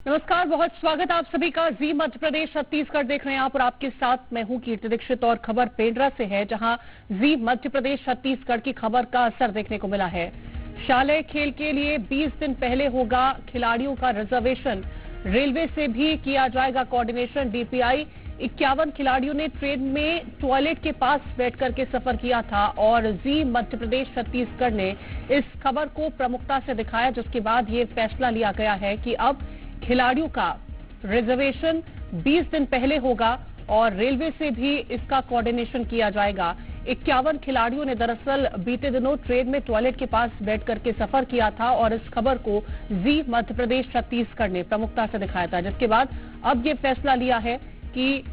नमस्कार, बहुत स्वागत आप सभी का। जी मध्य प्रदेश छत्तीसगढ़ देख रहे हैं आप और आपके साथ मैं हूं कीर्ति दीक्षित। और खबर पेंड्रा से है, जहां जी मध्य प्रदेश छत्तीसगढ़ की खबर का असर देखने को मिला है। शालेय खेल के लिए 20 दिन पहले होगा खिलाड़ियों का रिजर्वेशन। रेलवे से भी किया जाएगा कोऑर्डिनेशन। डीपीआई 51 खिलाड़ियों ने ट्रेन में टॉयलेट के पास बैठ करके सफर किया था और जी मध्य प्रदेश छत्तीसगढ़ ने इस खबर को प्रमुखता से दिखाया, जिसके बाद ये फैसला लिया गया है कि अब खिलाड़ियों का रिजर्वेशन 20 दिन पहले होगा और रेलवे से भी इसका कोऑर्डिनेशन किया जाएगा। 51 खिलाड़ियों ने दरअसल बीते दिनों ट्रेन में टॉयलेट के पास बैठ करके सफर किया था और इस खबर को जी मध्य प्रदेश छत्तीसगढ़ ने प्रमुखता से दिखाया था, जिसके बाद अब ये फैसला लिया है कि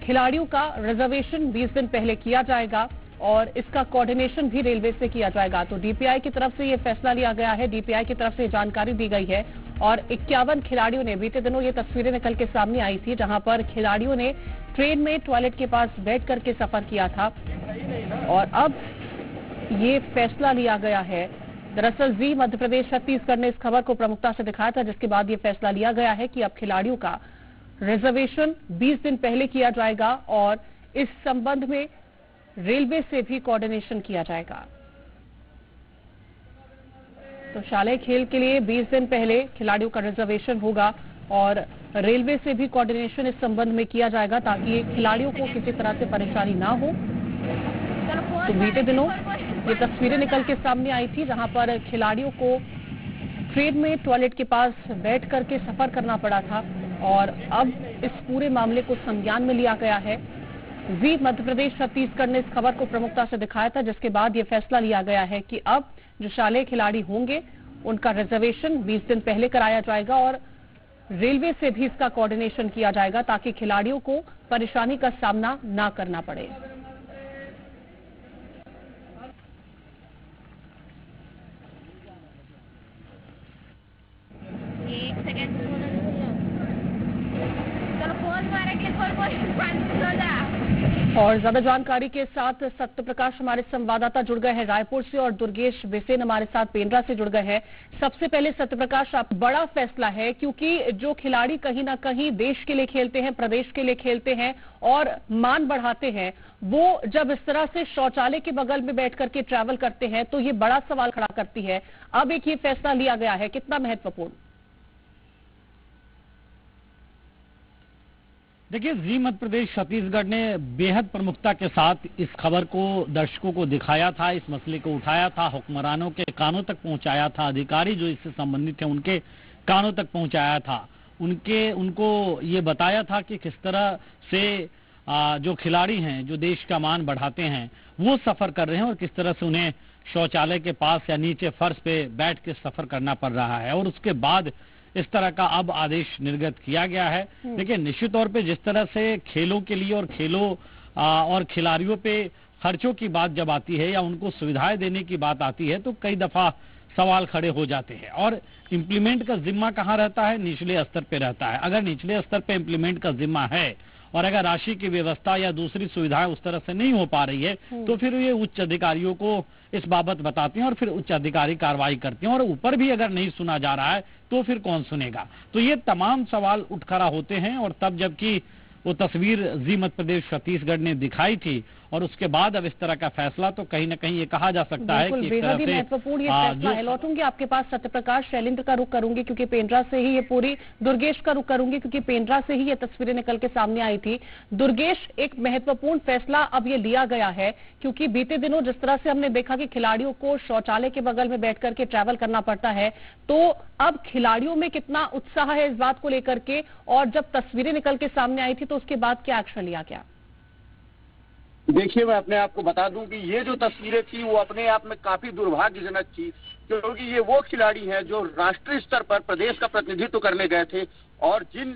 खिलाड़ियों का रिजर्वेशन 20 दिन पहले किया जाएगा और इसका कोऑर्डिनेशन भी रेलवे से किया जाएगा। तो डीपीआई की तरफ से ये फैसला लिया गया है, डीपीआई की तरफ से जानकारी दी गई है और 51 खिलाड़ियों ने बीते दिनों ये तस्वीरें निकल के सामने आई थी, जहां पर खिलाड़ियों ने ट्रेन में टॉयलेट के पास बैठ करके सफर किया था और अब ये फैसला लिया गया है। दरअसल जी मध्य प्रदेश छत्तीसगढ़ ने इस खबर को प्रमुखता से दिखाया था, जिसके बाद ये फैसला लिया गया है कि अब खिलाड़ियों का रिजर्वेशन 20 दिन पहले किया जाएगा और इस संबंध में रेलवे से भी कोऑर्डिनेशन किया जाएगा। तो शालेय खेल के लिए 20 दिन पहले खिलाड़ियों का रिजर्वेशन होगा और रेलवे से भी कोऑर्डिनेशन इस संबंध में किया जाएगा ताकि खिलाड़ियों को किसी तरह से परेशानी ना हो। तो बीते दिनों ये तस्वीरें निकल के सामने आई थी, जहां पर खिलाड़ियों को ट्रेन में टॉयलेट के पास बैठ करके सफर करना पड़ा था और अब इस पूरे मामले को संज्ञान में लिया गया है। जी मध्य प्रदेश छत्तीसगढ़ ने इस खबर को प्रमुखता से दिखाया था, जिसके बाद ये फैसला लिया गया है कि अब जो शालेय खिलाड़ी होंगे उनका रिजर्वेशन 20 दिन पहले कराया जाएगा और रेलवे से भी इसका कोऑर्डिनेशन किया जाएगा ताकि खिलाड़ियों को परेशानी का सामना ना करना पड़े। एक सेकंड चलो फोन मारे के और ज्यादा जानकारी के साथ सत्य प्रकाश हमारे संवाददाता जुड़ गए हैं रायपुर से और दुर्गेश बेसेन हमारे साथ पेंड्रा से जुड़ गए हैं। सबसे पहले सत्य प्रकाश, आप बड़ा फैसला है क्योंकि जो खिलाड़ी कहीं ना कहीं देश के लिए खेलते हैं, प्रदेश के लिए खेलते हैं और मान बढ़ाते हैं, वो जब इस तरह से शौचालय के बगल में बैठ करके ट्रैवल करते हैं तो ये बड़ा सवाल खड़ा करती है। अब एक ये फैसला लिया गया है, कितना महत्वपूर्ण? देखिए, जी मध्य प्रदेश छत्तीसगढ़ ने बेहद प्रमुखता के साथ इस खबर को दर्शकों को दिखाया था, इस मसले को उठाया था, हुक्मरानों के कानों तक पहुंचाया था, अधिकारी जो इससे संबंधित हैं उनके कानों तक पहुंचाया था, उनको ये बताया था कि किस तरह से जो खिलाड़ी हैं जो देश का मान बढ़ाते हैं वो सफर कर रहे हैं और किस तरह से उन्हें शौचालय के पास या नीचे फर्श पे बैठ के सफर करना पड़ रहा है और उसके बाद इस तरह का अब आदेश निर्गत किया गया है। देखिए, निश्चित तौर पे जिस तरह से खेलों के लिए और और खिलाड़ियों पे खर्चों की बात जब आती है या उनको सुविधाएं देने की बात आती है तो कई दफा सवाल खड़े हो जाते हैं और इम्प्लीमेंट का जिम्मा कहाँ रहता है? निचले स्तर पे रहता है। अगर निचले स्तर पे इम्प्लीमेंट का जिम्मा है और अगर राशि की व्यवस्था या दूसरी सुविधाएं उस तरह से नहीं हो पा रही है तो फिर ये उच्च अधिकारियों को इस बाबत बताते हैं और फिर उच्च अधिकारी कार्रवाई करते हैं और ऊपर भी अगर नहीं सुना जा रहा है तो फिर कौन सुनेगा? तो ये तमाम सवाल उठ खड़ा होते हैं और तब जबकि वो तस्वीर जी मध्य प्रदेश छत्तीसगढ़ ने दिखाई थी और उसके बाद अब इस तरह का फैसला, तो कहीं न कहीं ये कहा जा सकता है कि बेहद ही महत्वपूर्ण ये फैसला है। लौटूंगी आपके पास सत्य प्रकाश, शैलेंद्र का रुख करूंगी क्योंकि पेंड्रा से ही ये पूरी, दुर्गेश का रुख करूंगी क्योंकि पेंड्रा से ही ये तस्वीरें निकल के सामने आई थी। दुर्गेश, एक महत्वपूर्ण फैसला अब ये लिया गया है क्योंकि बीते दिनों जिस तरह से हमने देखा कि खिलाड़ियों को शौचालय के बगल में बैठ करके ट्रैवल करना पड़ता है, तो अब खिलाड़ियों में कितना उत्साह है इस बात को लेकर के, और जब तस्वीरें निकल के सामने आई थी तो उसके बाद क्या एक्शन लिया गया? देखिए, मैं अपने आप को बता दूं कि ये जो तस्वीरें थी वो अपने आप में काफी दुर्भाग्यजनक थी, क्योंकि ये वो खिलाड़ी हैं जो राष्ट्रीय स्तर पर प्रदेश का प्रतिनिधित्व करने गए थे और जिन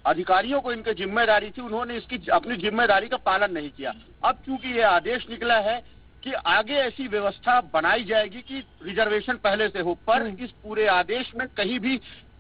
अधिकारियों को इनकी जिम्मेदारी थी उन्होंने इसकी अपनी जिम्मेदारी का पालन नहीं किया। अब चूंकि ये आदेश निकला है कि आगे ऐसी व्यवस्था बनाई जाएगी कि रिजर्वेशन पहले से हो, पर इस पूरे आदेश में कहीं भी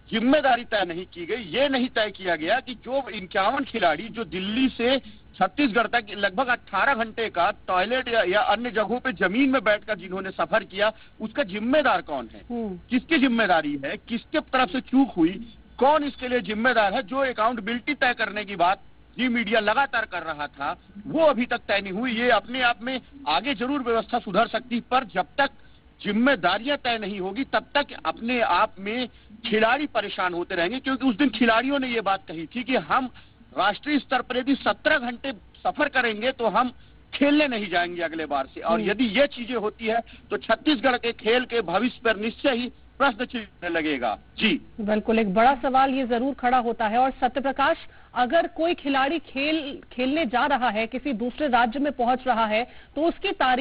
जिम्मेदारी तय नहीं की गई। ये नहीं तय किया गया कि जो 51 खिलाड़ी जो दिल्ली से छत्तीसगढ़ तक लगभग 18 घंटे का टॉयलेट या अन्य जगहों पे जमीन में बैठकर जिन्होंने सफर किया, उसका जिम्मेदार कौन है, किसकी जिम्मेदारी है, किसके तरफ से चूक हुई, कौन इसके लिए जिम्मेदार है? जो अकाउंटेबिलिटी तय करने की बात जी मीडिया लगातार कर रहा था, वो अभी तक तय नहीं हुई। ये अपने आप में आगे जरूर व्यवस्था सुधर सकती, पर जब तक जिम्मेदारियां तय नहीं होगी तब तक अपने आप में खिलाड़ी परेशान होते रहेंगे। क्योंकि उस दिन खिलाड़ियों ने ये बात कही थी कि हम राष्ट्रीय स्तर पर यदि 17 घंटे सफर करेंगे तो हम खेलने नहीं जाएंगे अगले बार से। और यदि ये चीजें होती है तो छत्तीसगढ़ के खेल के भविष्य पर निश्चय ही प्रश्न चिन्ह लगेगा। जी बिल्कुल, एक बड़ा सवाल ये जरूर खड़ा होता है। और सत्यप्रकाश, अगर कोई खिलाड़ी खेलने जा रहा है, किसी दूसरे राज्य में पहुंच रहा है, तो उसकी तारीख